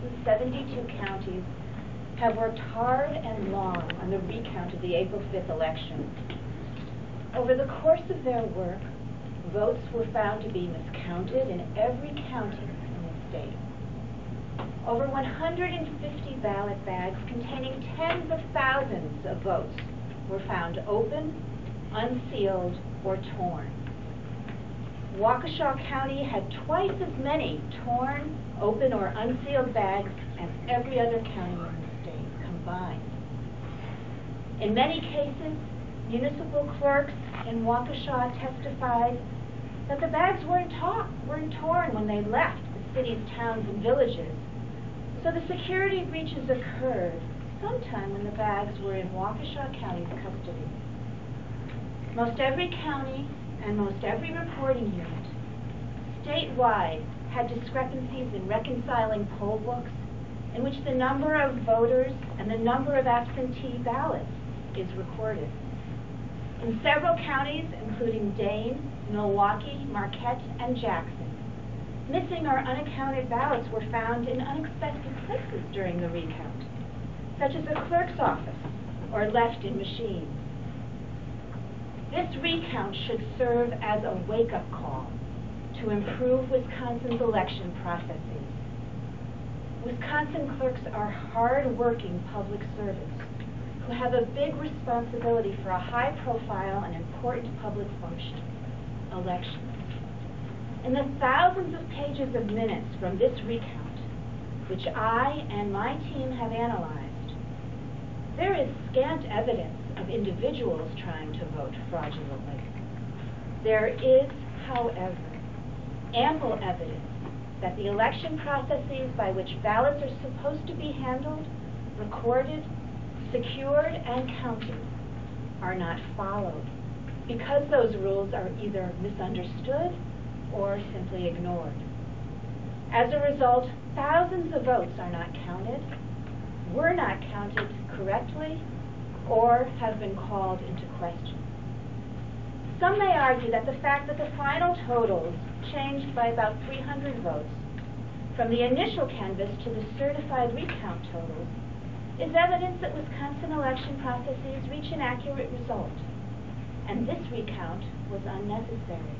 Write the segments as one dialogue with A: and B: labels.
A: Wisconsin's 72 counties have worked hard and long on the recount of the April 5th election. Over the course of their work, votes were found to be miscounted in every county in the state. Over 150 ballot bags containing tens of thousands of votes were found open, unsealed, or torn. Waukesha County had twice as many torn, open, or unsealed bags as every other county in the state combined. In many cases, municipal clerks in Waukesha testified that the bags weren't torn when they left the city's towns and villages, so the security breaches occurred sometime when the bags were in Waukesha County's custody. Most every county and most every reporting unit statewide had discrepancies in reconciling poll books in which the number of voters and the number of absentee ballots is recorded. In several counties, including Dane, Milwaukee, Marquette, and Jackson, missing or unaccounted ballots were found in unexpected places during the recount, such as a clerk's office or left in machines. This recount should serve as a wake-up call to improve Wisconsin's election processes. Wisconsin clerks are hard-working public servants who have a big responsibility for a high-profile and important public function, elections. In the thousands of pages of minutes from this recount, which I and my team have analyzed, there is scant evidence of individuals trying to vote fraudulently. There is, however, ample evidence that the election processes by which ballots are supposed to be handled, recorded, secured, and counted are not followed because those rules are either misunderstood or simply ignored. As a result, thousands of votes are not counted, were not counted correctly, or have been called into question. Some may argue that the fact that the final totals changed by about 300 votes from the initial canvass to the certified recount totals is evidence that Wisconsin election processes reach an accurate result, and this recount was unnecessary.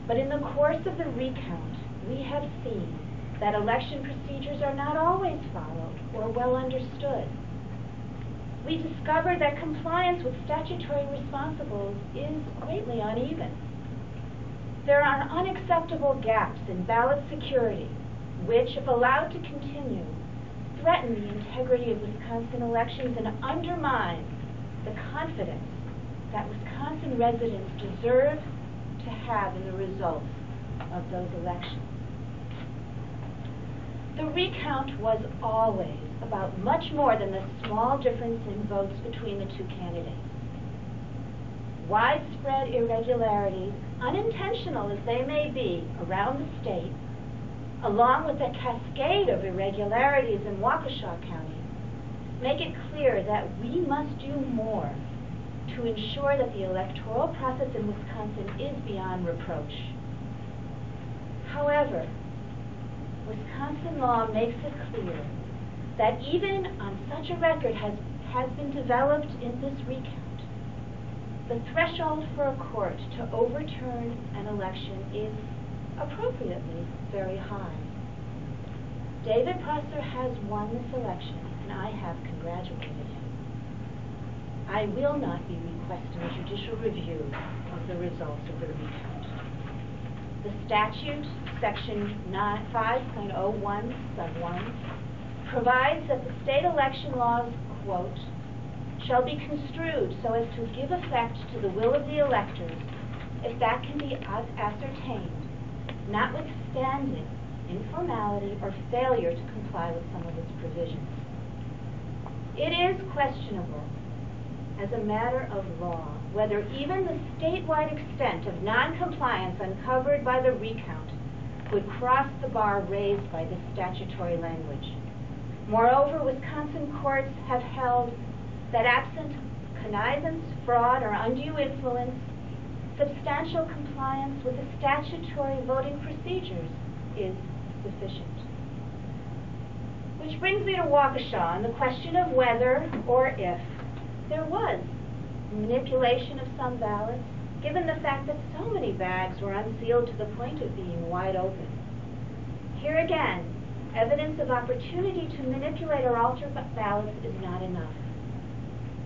A: But in the course of the recount, we have seen that election procedures are not always followed or well understood. We discovered that compliance with statutory responsibles is greatly uneven. There are unacceptable gaps in ballot security, which, if allowed to continue, threaten the integrity of Wisconsin elections and undermine the confidence that Wisconsin residents deserve to have in the results of those elections. The recount was always about much more than the small difference in votes between the two candidates. Widespread irregularities, unintentional as they may be, around the state, along with a cascade of irregularities in Waukesha County, make it clear that we must do more to ensure that the electoral process in Wisconsin is beyond reproach. However, Wisconsin law makes it clear that even on such a record has been developed in this recount, the threshold for a court to overturn an election is appropriately very high. David Prosser has won this election, and I have congratulated him. I will not be requesting a judicial review of the results of the recount. The statute, section 5.01, sub 1, provides that the state election laws, quote, shall be construed so as to give effect to the will of the electors if that can be ascertained, notwithstanding informality or failure to comply with some of its provisions. It is questionable, as a matter of law, whether even the statewide extent of noncompliance uncovered by the recount would cross the bar raised by this statutory language. Moreover, Wisconsin courts have held that absent connivance, fraud, or undue influence, substantial compliance with the statutory voting procedures is sufficient. Which brings me to Waukesha and the question of whether or if there was manipulation of some ballots, given the fact that so many bags were unsealed to the point of being wide open. Here again, evidence of opportunity to manipulate or alter ballots is not enough.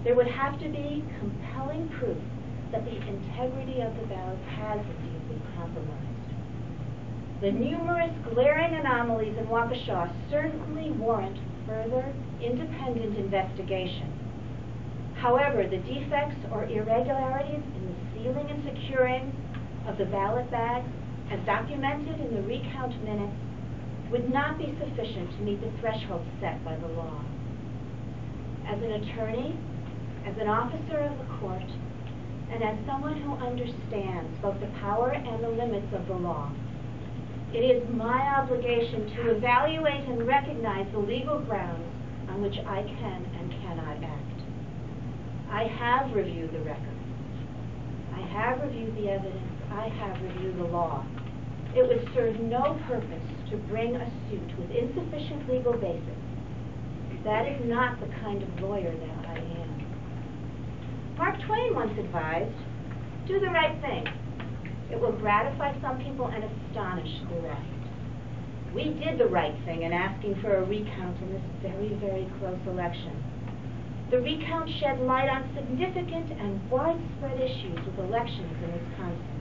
A: There would have to be compelling proof that the integrity of the ballots has indeed been compromised. The numerous glaring anomalies in Waukesha certainly warrant further independent investigation. However, the defects or irregularities in the sealing and securing of the ballot bags, as documented in the recount minutes, would not be sufficient to meet the threshold set by the law. As an attorney, as an officer of the court, and as someone who understands both the power and the limits of the law, it is my obligation to evaluate and recognize the legal grounds on which I can and cannot act. I have reviewed the record. I have reviewed the evidence. I have reviewed the law. It would serve no purpose to bring a suit with insufficient legal basis. That is not the kind of lawyer that I am. Mark Twain once advised, do the right thing. It will gratify some people and astonish the rest. We did the right thing in asking for a recount in this very, very close election. The recount shed light on significant and widespread issues with elections in Wisconsin.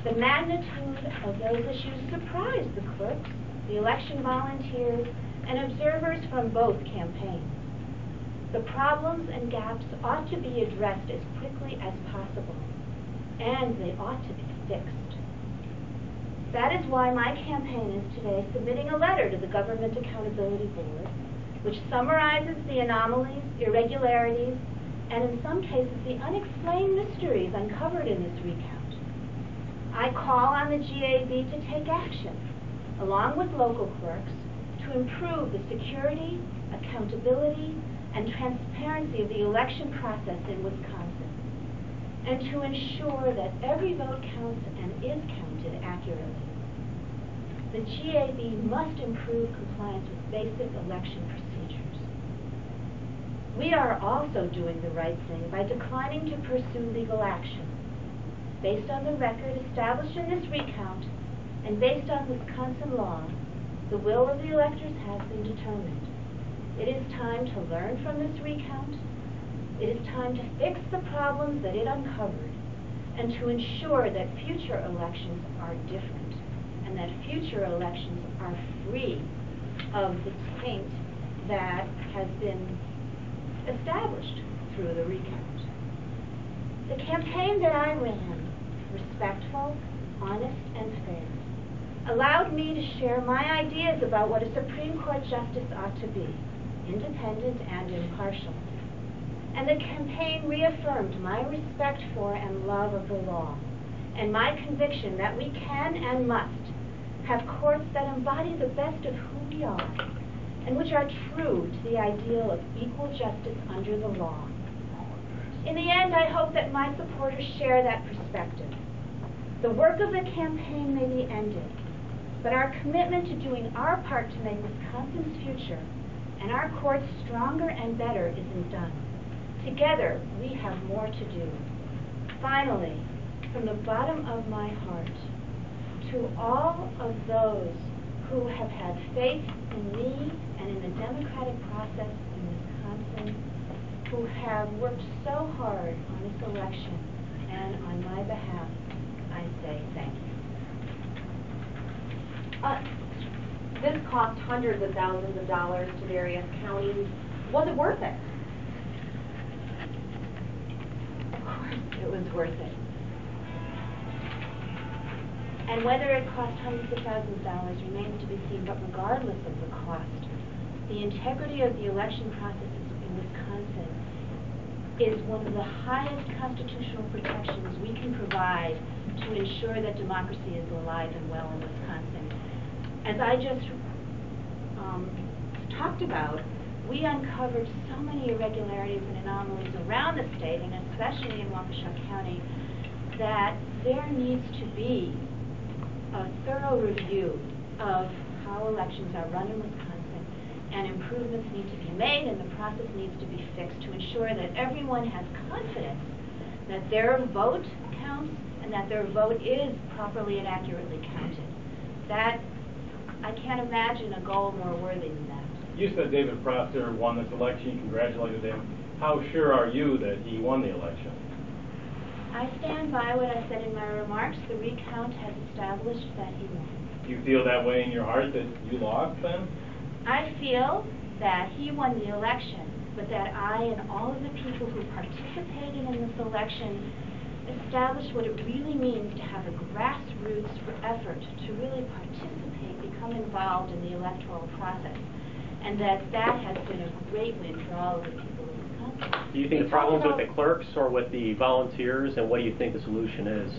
A: The magnitude of those issues surprised the clerks, the election volunteers, and observers from both campaigns. The problems and gaps ought to be addressed as quickly as possible, and they ought to be fixed. That is why my campaign is today submitting a letter to the Government Accountability Board, which summarizes the anomalies, irregularities, and in some cases the unexplained mysteries uncovered in this recount. I call on the GAB to take action, along with local clerks, to improve the security, accountability, and transparency of the election process in Wisconsin, and to ensure that every vote counts and is counted accurately. The GAB must improve compliance with basic election procedures. We are also doing the right thing by declining to pursue legal action. Based on the record established in this recount, and based on Wisconsin law, the will of the electors has been determined. It is time to learn from this recount. It is time to fix the problems that it uncovered, and to ensure that future elections are different, and that future elections are free of the taint that has been established through the recount. The campaign that I ran, respectful, honest, and fair, allowed me to share my ideas about what a Supreme Court justice ought to be, independent and impartial. And the campaign reaffirmed my respect for and love of the law, and my conviction that we can and must have courts that embody the best of who we are, and which are true to the ideal of equal justice under the law. In the end, I hope that my supporters share that perspective. The work of the campaign may be ended, but our commitment to doing our part to make Wisconsin's future and our courts stronger and better isn't done. Together, we have more to do. Finally, from the bottom of my heart, to all of those who have had faith in me and in the democratic process in Wisconsin, who have worked so hard on this election and on my behalf, I say thank you.
B: This cost hundreds of thousands of dollars to various counties. Was it worth it?
A: Of course it was worth it. And whether it cost hundreds of thousands of dollars remains to be seen, but regardless of the cost, the integrity of the election processes in Wisconsin is one of the highest constitutional protections we can provide to ensure that democracy is alive and well in Wisconsin. As I just talked about, we uncovered so many irregularities and anomalies around the state, and especially in Waukesha County, that there needs to be a thorough review of how elections are run in Wisconsin, and improvements need to be made, and the process needs to be fixed to ensure that everyone has confidence that their vote counts and that their vote is properly and accurately counted. That, I can't imagine a goal more worthy than that.
C: You said David Prosser won this election. You congratulated him. How sure are you that he won the election?
A: I stand by what I said in my remarks. The recount has established that he won.
C: Do you feel that way in your heart that you lost then?
A: I feel that he won the election, but that I and all of the people who participated in this election established what it really means to have a grassroots effort to really participate, become involved in the electoral process, and that has been a great win for all of the people of Wisconsin.
D: Do you think the problem's with the clerks or with the volunteers, and what do you think the solution is?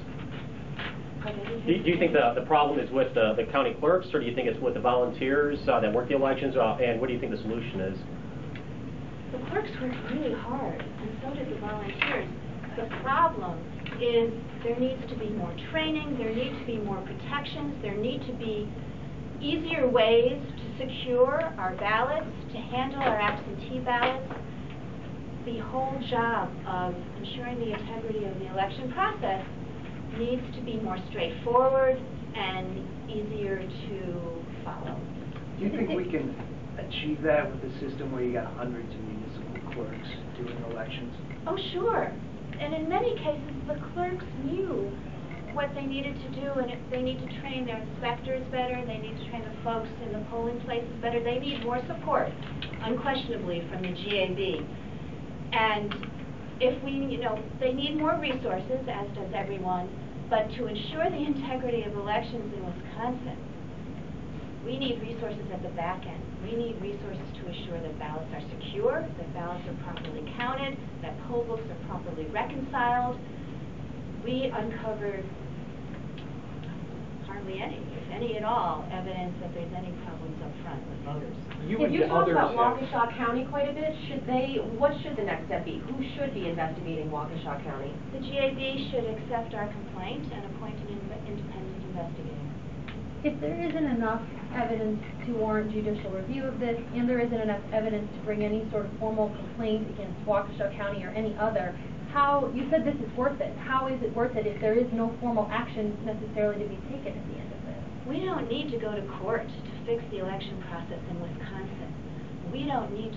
D: Do you think the problem is with the county clerks, or do you think it's with the volunteers that work the elections, and what do you think the solution is?
A: The clerks worked really hard, and so did the volunteers. The problem is there needs to be more training, there need to be more protections, there need to be easier ways to secure our ballots, to handle our absentee ballots. The whole job of ensuring the integrity of the election process needs to be more straightforward and easier to follow.
E: Do you think we can achieve that with a system where you got hundreds of municipal clerks doing elections?
A: Oh, sure. And in many cases, the clerks knew what they needed to do, and they need to train their inspectors better, they need to train the folks in the polling places better. They need more support, unquestionably, from the GAB. And if we, they need more resources, as does everyone, but to ensure the integrity of elections in Wisconsin, we need resources at the back end. We need resources to assure that ballots are secure, that ballots are properly counted, that poll books are properly reconciled. We uncovered hardly any, if any at all, evidence that there's any problems up front with voters.
B: You talked about Waukesha County quite a bit. What should the next step be? Who should be investigating Waukesha County?
A: The GAB should accept our complaint and appoint an independent investigator.
F: If there isn't enough evidence to warrant judicial review of this, and there isn't enough evidence to bring any sort of formal complaint against Waukesha County or any other, you said this is worth it. How is it worth it if there is no formal action necessarily to be taken at the end of this?
A: We don't need to go to court to fix the election process in Wisconsin. We don't need